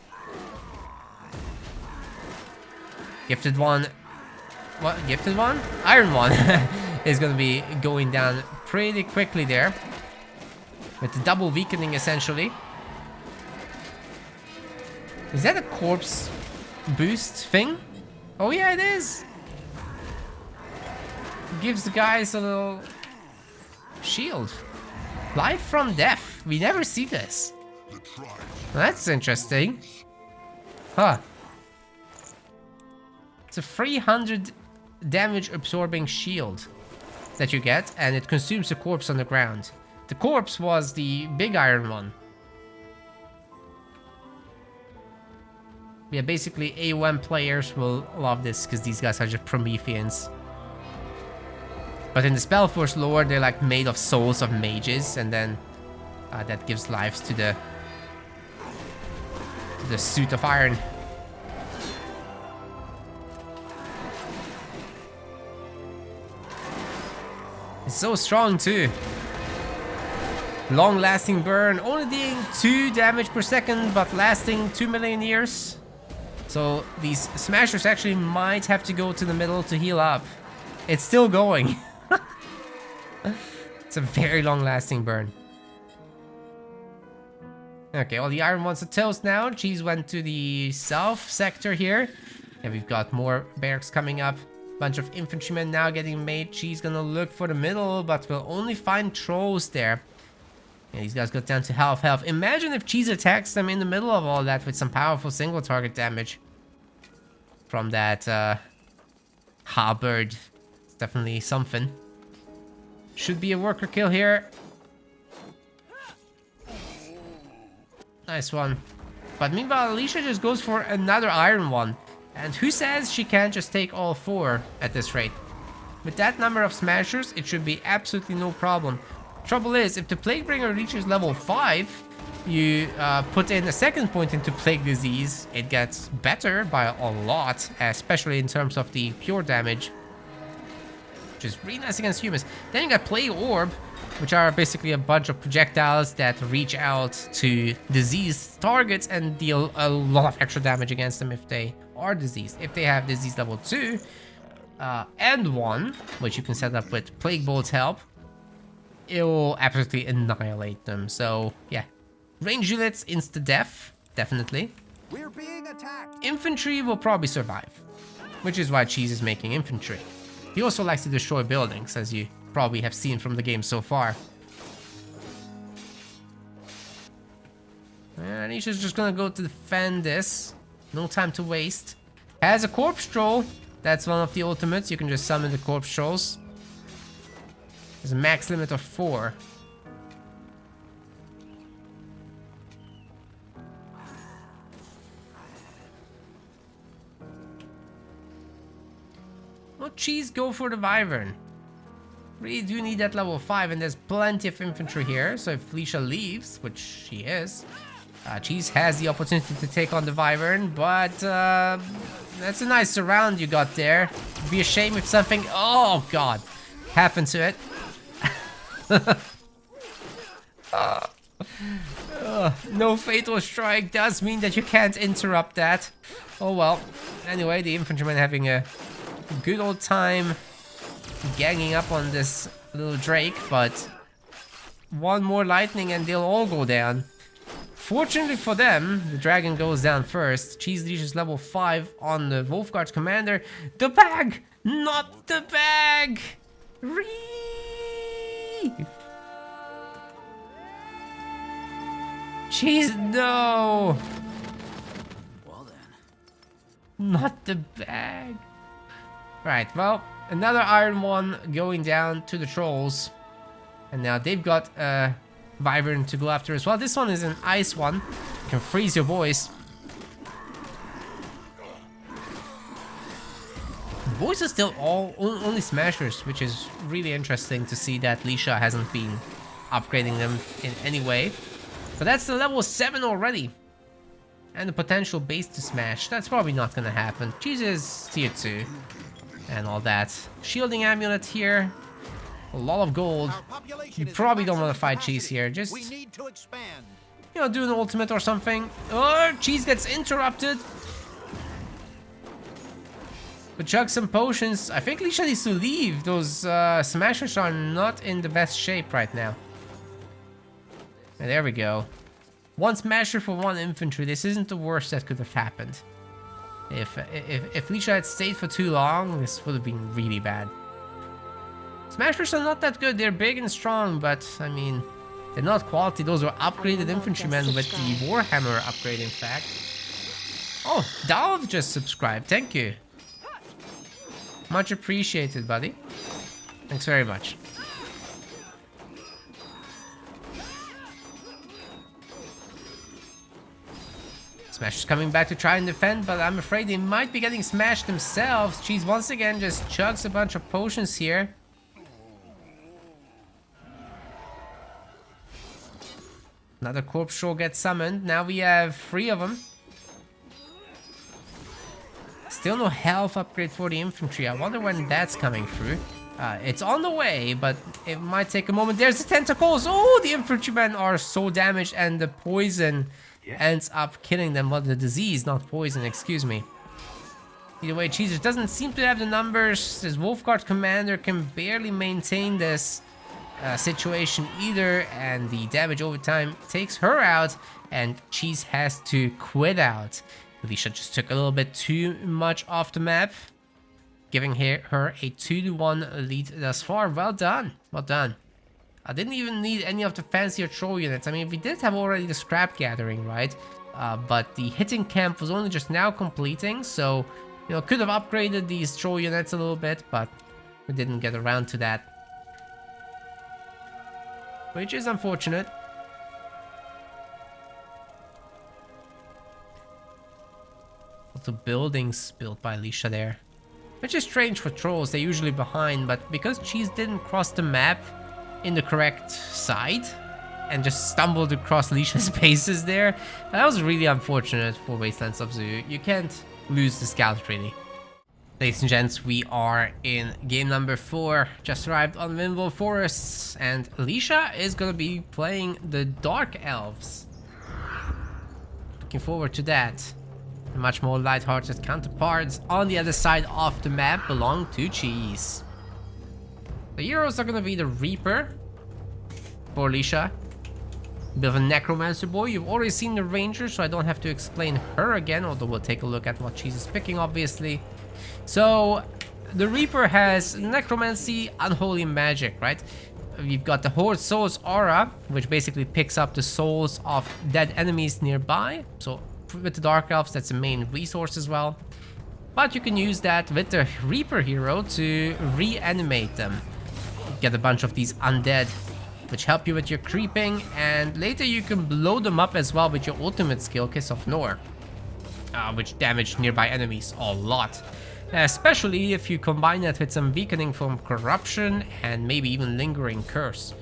Gifted one. What? Gifted one? Iron one is going to be going down pretty quickly there. With the double weakening, essentially. Is that a corpse boost thing? Oh yeah, it is. Gives the guys a little shield. Life from death. We never see this. That's interesting. Huh. It's a 300 damage absorbing shield that you get, and it consumes the corpse on the ground. The corpse was the big iron one. Yeah, basically AOM players will love this because these guys are just Prometheans. But in the SpellForce lore, they're like made of souls of mages, and then that gives lives to the suit of iron. It's so strong too. Long lasting burn, only doing 2 damage per second, but lasting 2,000,000 years. So these smashers actually might have to go to the middle to heal up. It's still going. It's a very long lasting burn. Okay, well, the iron ones are toast now. Cheese went to the south sector here. And we've got more barracks coming up. Bunch of infantrymen now getting made. Cheese gonna look for the middle, but we'll only find trolls there. Yeah, these guys got down to half health. Imagine if Cheese attacks them in the middle of all that with some powerful single target damage from that halberd. It's definitely something. Should be a worker kill here. Nice one. But meanwhile, Leasha just goes for another iron one. And who says she can't just take all 4 at this rate? With that number of smashers, it should be absolutely no problem. Trouble is, if the Plaguebringer reaches level 5, you put in a second point into Plague Disease, it gets better by a lot, especially in terms of the pure damage, which is really nice against humans. Then you got Plague Orb, which are basically a bunch of projectiles that reach out to diseased targets and deal a lot of extra damage against them if they are diseased. If they have disease level 2 and 1, which you can set up with Plague Bolt's help, it will absolutely annihilate them. So yeah, range units insta-death, definitely.
We're being attacked.
Infantry will probably survive, which is why Cheese is making infantry. He also likes to destroy buildings, as you probably have seen from the game so far. And he's just gonna go to defend this. No time to waste. Has a corpse troll. That's one of the ultimates. You can just summon the corpse trolls. There's a max limit of 4. Well, Cheese go for the Wyvern. Really do need that level 5, and there's plenty of infantry here. So if Leasha leaves, which she is, Cheese has the opportunity to take on the Wyvern, but that's a nice surround you got there. It'd be a shame if something, oh god, happened to it. No fatal strike does mean that you can't interrupt that. Oh well. Anyway, the infantrymen having a good old time ganging up on this little Drake, but one more lightning and they'll all go down. Fortunately for them, the dragon goes down first. Cheese reaches level 5 on the Wolfguard commander. The bag! Not the bag! Cheese, no!
Well then.
Not the bag. Right, well, another iron one going down to the trolls. And now they've got a Wyvern to go after as well. This one is an ice one. Can freeze your boys. Boys are still only smashers, which is really interesting to see that Leasha hasn't been upgrading them in any way. But that's the level 7 already. And the potential base to smash. That's probably not gonna happen. Cheese is tier 2. And all that. Shielding amulet here. A lot of gold. You probably don't want to fight Cheese here. Just,
We need to expand.
you know, do an ultimate or something. Oh, Cheese gets interrupted. But chug some potions. I think Leasha needs to leave. Those smashers are not in the best shape right now. And there we go. One smasher for one infantry. This isn't the worst that could have happened. If Leasha had stayed for too long, this would have been really bad. Smashers are not that good. They're big and strong, but I mean, they're not quality. Those were upgraded infantrymen with the Warhammer upgrade, in fact. Oh, Dalv just subscribed. Thank you. Much appreciated, buddy. Thanks very much. Smashers coming back to try and defend, but I'm afraid they might be getting smashed themselves. Cheese once again just chugs a bunch of potions here. Another corpse troll gets summoned. Now we have 3 of them. Still no health upgrade for the infantry. I wonder when that's coming through. It's on the way, but it might take a moment. There's the tentacles. Oh, the infantrymen are so damaged, and the poison ends up killing them. Well, the disease, not poison, excuse me. Either way, Cheese doesn't seem to have the numbers. This Wolfguard commander can barely maintain this situation either, and the damage over time takes her out, and Cheese has to quit out. Leasha just took a little bit too much off the map, giving her a 2-1 lead thus far. Well done, well done. I didn't even need any of the fancier troll units. I mean, we did have already the scrap gathering, right? But the hitting camp was only just now completing, so, you know, could have upgraded these troll units a little bit, but we didn't get around to that. Which is unfortunate. Lots of buildings built by Leasha there. Which is strange for trolls, they're usually behind, but because Cheese didn't cross the map in the correct side and just stumbled across Leasha's bases there, that was really unfortunate for Wasteland Sub-Zoo. You can't lose the scout, really. Ladies and gents, we are in game number 4, just arrived on Windwall Forests, and Leasha is gonna be playing the Dark Elves. Looking forward to that. The much more light-hearted counterparts on the other side of the map belong to Cheese. The heroes are gonna be the Reaper for Leasha. A bit of a Necromancer boy. You've already seen the Ranger, so I don't have to explain her again, although we'll take a look at what Cheese is picking, obviously. So, the Reaper has Necromancy, Unholy Magic, right? We've got the Horde Souls Aura, which basically picks up the souls of dead enemies nearby. So, with the Dark Elves, that's the main resource as well. But you can use that with the Reaper hero to reanimate them. Get a bunch of these undead, which help you with your creeping, and later you can blow them up as well with your ultimate skill, Kiss of Nor, which damage nearby enemies a lot. especially if you combine that with some weakening from corruption and maybe even lingering curse.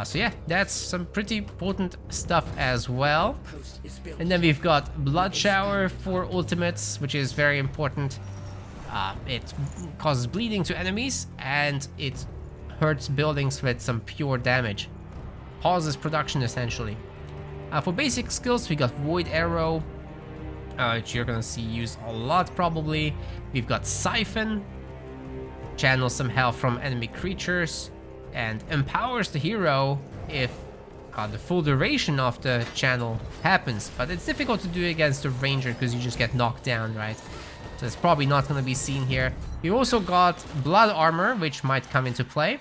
So yeah, that's some pretty potent stuff as well. And then we've got Blood Shower for ultimates, which is very important. It causes bleeding to enemies and it hurts buildings with some pure damage. Pauses production essentially. For basic skills, we got Void Arrow, which you're gonna see used a lot probably. We've got Siphon, channels some health from enemy creatures, and empowers the hero if the full duration of the channel happens. But it's difficult to do against the ranger because you just get knocked down, right? So it's probably not gonna be seen here. We also got Blood Armor, which might come into play.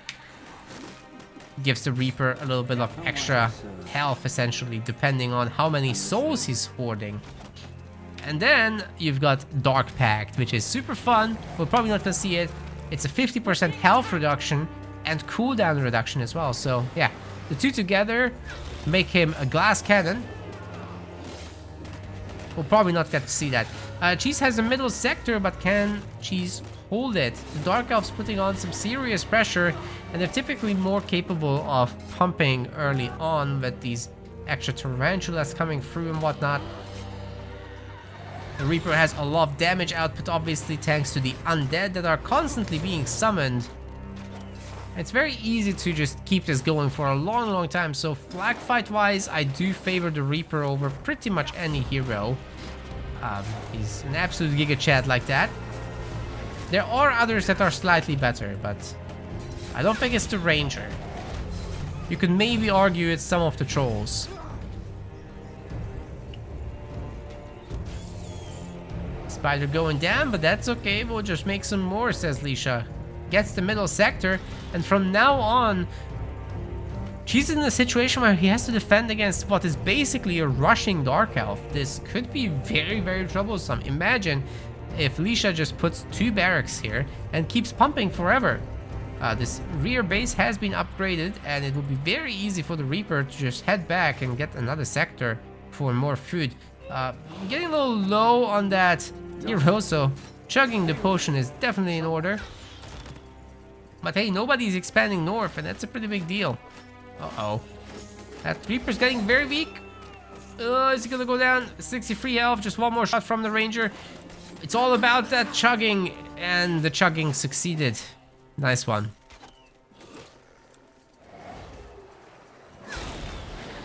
Gives the Reaper a little bit of extra health, essentially, depending on how many souls he's hoarding. And then you've got Dark Pact, which is super fun. We're probably not gonna see it. It's a 50% health reduction and cooldown reduction as well. So yeah, the two together make him a glass cannon. We'll probably not get to see that. Cheese has a middle sector, but can Cheese hold it? The Dark Elf's putting on some serious pressure, and they're typically more capable of pumping early on with these extra tarantulas coming through and whatnot. The Reaper has a lot of damage output, obviously, thanks to the undead that are constantly being summoned. It's very easy to just keep this going for a long time, so flag fight wise, I do favor the Reaper over pretty much any hero. He's an absolute giga chat like that. There are others that are slightly better, but I don't think it's the Ranger. You could maybe argue it's some of the trolls. Spider going down, but that's okay. We'll just make some more, says Leasha. Gets the middle sector, and from now on, she's in a situation where he has to defend against what is basically a rushing Dark Elf. This could be very troublesome. Imagine if Leasha just puts 2 barracks here and keeps pumping forever. This rear base has been upgraded, and it will be very easy for the Reaper to just head back and get another sector for more food. Getting a little low on that hero, so chugging the potion is definitely in order. But hey, nobody's expanding north, and that's a pretty big deal. Uh-oh. That Reaper's getting very weak. Is he gonna go down? 63 health, just one more shot from the Ranger. It's all about that chugging, and the chugging succeeded. Nice one.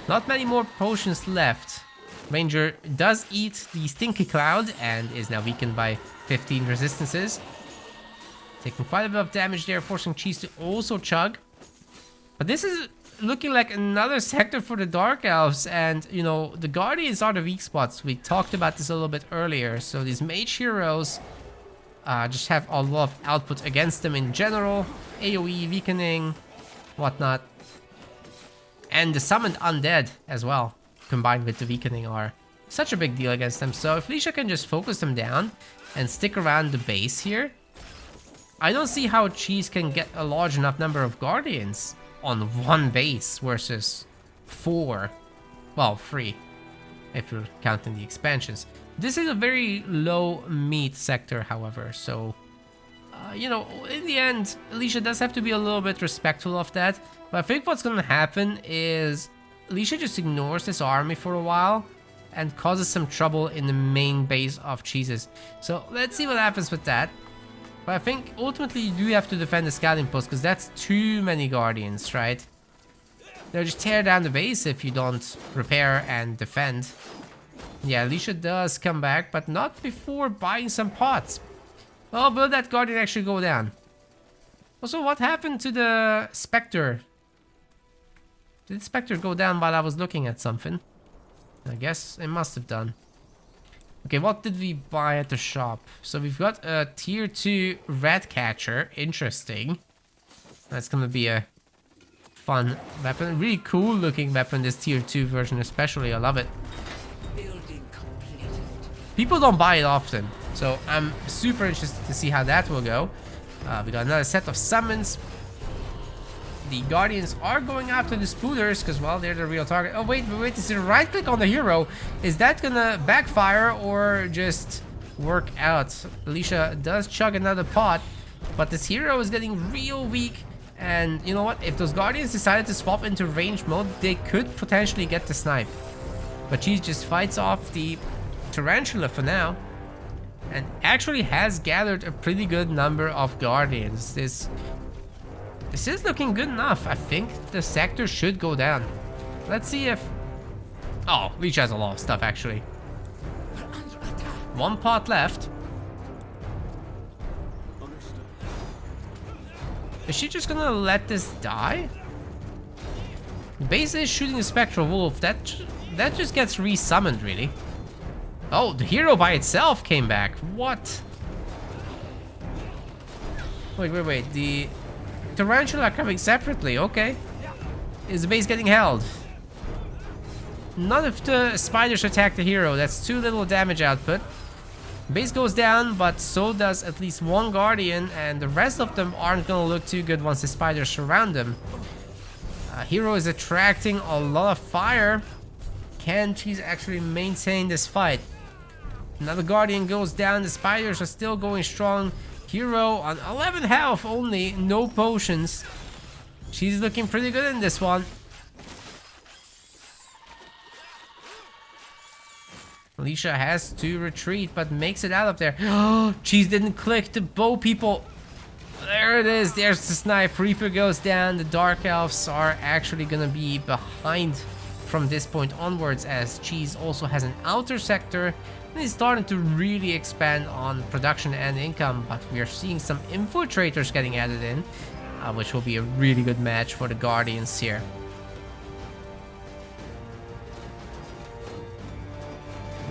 Not many more potions left. Ranger does eat the Stinky Cloud and is now weakened by 15 resistances. Taking quite a bit of damage there, forcing Cheese to also chug. But this is looking like another sector for the Dark Elves, and you know, the Guardians are the weak spots. We talked about this a little bit earlier. So these mage heroes just have a lot of output against them in general. AoE, weakening, whatnot. And the summoned undead as well, combined with the weakening, are such a big deal against them. So if Leasha can just focus them down and stick around the base here, I don't see how Cheese can get a large enough number of Guardians on one base versus 4. Well, 3, if you're counting the expansions. This is a very low meat sector, however, so you know, in the end, Leasha does have to be a little bit respectful of that. But I think what's gonna happen is Leasha just ignores this army for a while and causes some trouble in the main base of Cheeses. So let's see what happens with that. But I think ultimately you do have to defend the scouting post, because that's too many Guardians, right? They'll just tear down the base if you don't repair and defend. Yeah, Leasha does come back, but not before buying some pots. Oh, will that Guardian actually go down? Also, what happened to the Spectre? Did the Spectre go down while I was looking at something? I guess it must have done. Okay, what did we buy at the shop? So we've got a tier 2 rat catcher. Interesting. That's gonna be a fun weapon. Really cool looking weapon, this tier 2 version especially. I love it. People don't buy it often, so I'm super interested to see how that will go. We got another set of summons. The Guardians are going after the Spooters because, well, they're the real target. Oh, wait, is it a right click on the hero? Is that gonna backfire or just work out. Leasha does chug another pot, but this hero is getting real weak. And you know what? If those Guardians decided to swap into range mode, they could potentially get the snipe. But she just fights off the Tarantula for now. And actually has gathered a pretty good number of Guardians. This is looking good enough. I think the sector should go down. Let's see if... Oh, Leasha has a lot of stuff actually. One pot left. Is she just gonna let this die? Base is shooting a Spectral Wolf. That just gets resummoned, really. Oh, the hero by itself came back. What? Wait. The Tarantula are coming separately. Okay. Is the base getting held? None of the spiders attack the hero. That's too little damage output. Base goes down, but so does at least one Guardian, and the rest of them aren't gonna look too good once the spiders surround them. Hero is attracting a lot of fire. Can she actually maintain this fight? Another Guardian goes down, the spiders are still going strong. Hero on 11 health only, no potions. She's looking pretty good in this one. Leasha has to retreat, but makes it out of there. Oh, cheese didn't click the bow, people. There it is. There's the snipe. Reaper goes down. The Dark Elves are actually gonna be behind from this point onwards, as Cheese also has an outer sector and is starting to really expand on production and income. But we are seeing some infiltrators getting added in, which will be a really good match for the Guardians here.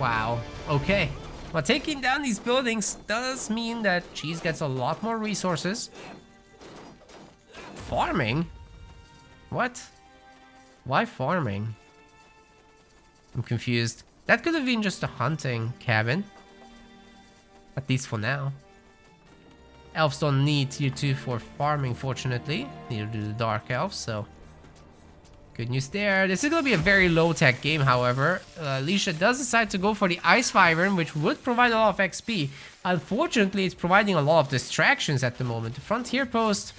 Wow. Okay. Well, taking down these buildings does mean that Cheese gets a lot more resources. Farming? What? Why farming? I'm confused. That could have been just a hunting cabin. At least for now. Elves don't need tier 2 for farming, fortunately. Neither do the Dark Elves, so... Good news there. This is going to be a very low-tech game, however. Leasha does decide to go for the Ice Wyvern, which would provide a lot of XP. Unfortunately, it's providing a lot of distractions at the moment. The Frontier Post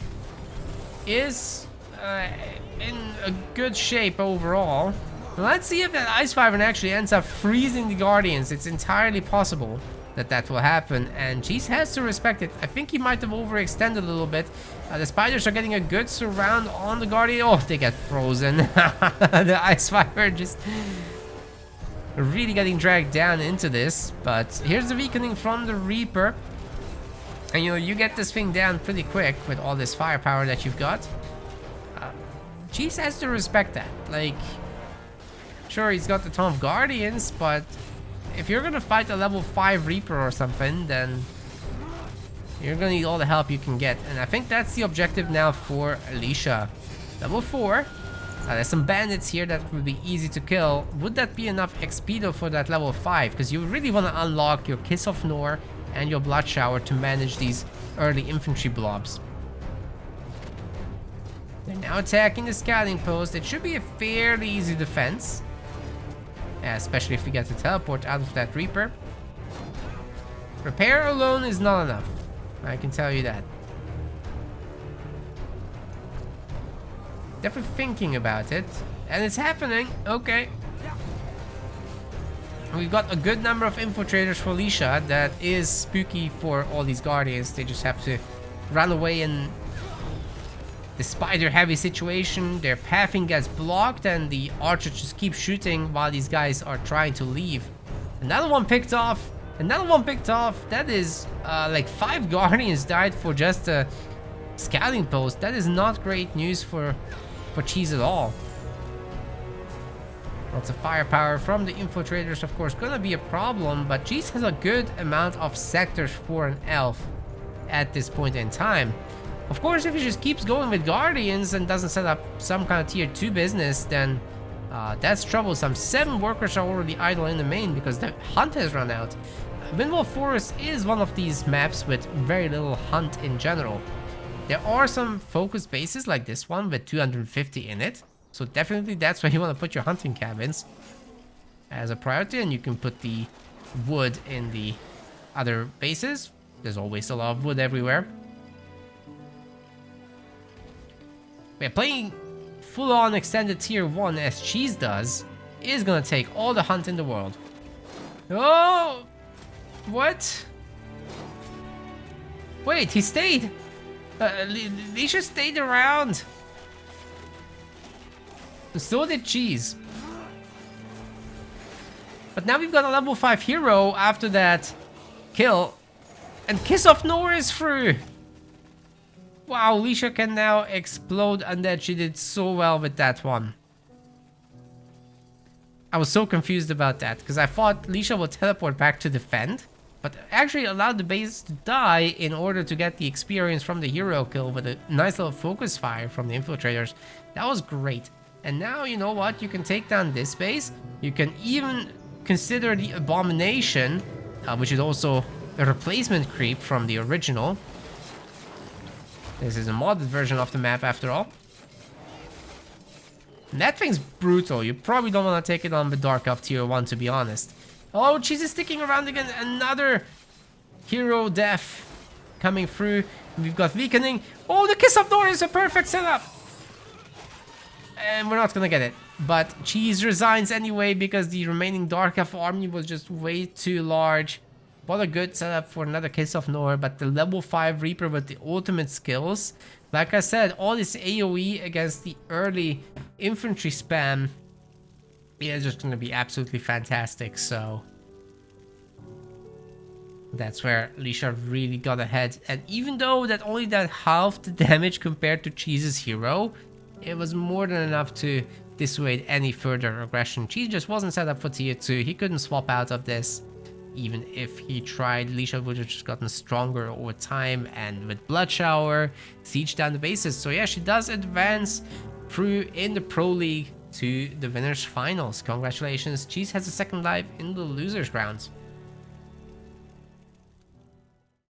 is in a good shape overall. Let's see if that Ice Wyvern actually ends up freezing the Guardians. It's entirely possible that that will happen, and Cheese has to respect it. I think he might have overextended a little bit. The spiders are getting a good surround on the Guardian. Oh, they get frozen. The Ice Wyvern just really getting dragged down into this. But here's the weakening from the Reaper. And you know, you get this thing down pretty quick with all this firepower that you've got. Cheese has to respect that. Like, sure, he's got the ton of Guardians, but if you're gonna fight a level 5 Reaper or something, then you're gonna need all the help you can get. And I think that's the objective now for Leasha. Level 4. There's some bandits here that would be easy to kill. Would that be enough XP though for that level 5? Because you really want to unlock your Kiss of Nor and your Blood Shower to manage these early infantry blobs. They're now attacking the scouting post. It should be a fairly easy defense. Especially if we get the teleport out of that Reaper. Repair alone is not enough. I can tell you that. Definitely thinking about it. And it's happening. Okay. We've got a good number of infiltrators for Leasha. That is spooky for all these Guardians. They just have to run away in the spider heavy situation. Their pathing gets blocked and the archers just keep shooting while these guys are trying to leave. Another one picked off. Another one picked off. That is like 5 Guardians died for just a scouting post. That is not great news for Cheese at all. Lots of firepower from the infiltrators, of course, gonna be a problem, but Cheese has a good amount of sectors for an elf at this point in time. Of course, if he just keeps going with Guardians and doesn't set up some kind of tier 2 business, then that's troublesome. 7 workers are already idle in the main because the hunt has run out. Windwall Forest is one of these maps with very little hunt in general. There are some focus bases like this one with 250 in it. So definitely that's where you want to put your hunting cabins as a priority. And you can put the wood in the other bases. There's always a lot of wood everywhere. We're playing full-on extended tier 1 as Cheese does, is gonna take all the hunt in the world. Oh! What? Wait, he stayed! Leasha stayed around! So did Cheese. But now we've got a level 5 hero after that kill. And Kiss of Nowhere is through! Wow, Leasha can now explode Undead. She did so well with that one. I was so confused about that, because I thought Leasha would teleport back to defend, but actually allowed the base to die in order to get the experience from the hero kill with a nice little focus fire from the infiltrators. That was great. And now, you know what? You can take down this base. You can even consider the Abomination, which is also a replacement creep from the original. This is a modded version of the map after all. And that thing's brutal. You probably don't want to take it on with Dark Elf tier 1, to be honest. Oh, Cheese is sticking around again. Another hero death coming through. We've got Weakening. Oh, the Kiss of Nowhere is a perfect setup. And we're not going to get it. But Cheese resigns anyway because the remaining Dark Elf army was just way too large. What a good setup for another Kiss of Nowhere, but the level 5 Reaper with the ultimate skills. Like I said, all this AoE against the early infantry spam is just going to be absolutely fantastic, so... That's where Leasha really got ahead. And even though that only did half the damage compared to Cheese's hero, it was more than enough to dissuade any further aggression. Cheese just wasn't set up for tier 2. He couldn't swap out of this. Even if he tried, Leasha would have just gotten stronger over time, and with Blood Shower, siege down the bases. So yeah, she does advance through in the Pro League to the winners finals. Congratulations, Cheese has a second life in the losers rounds.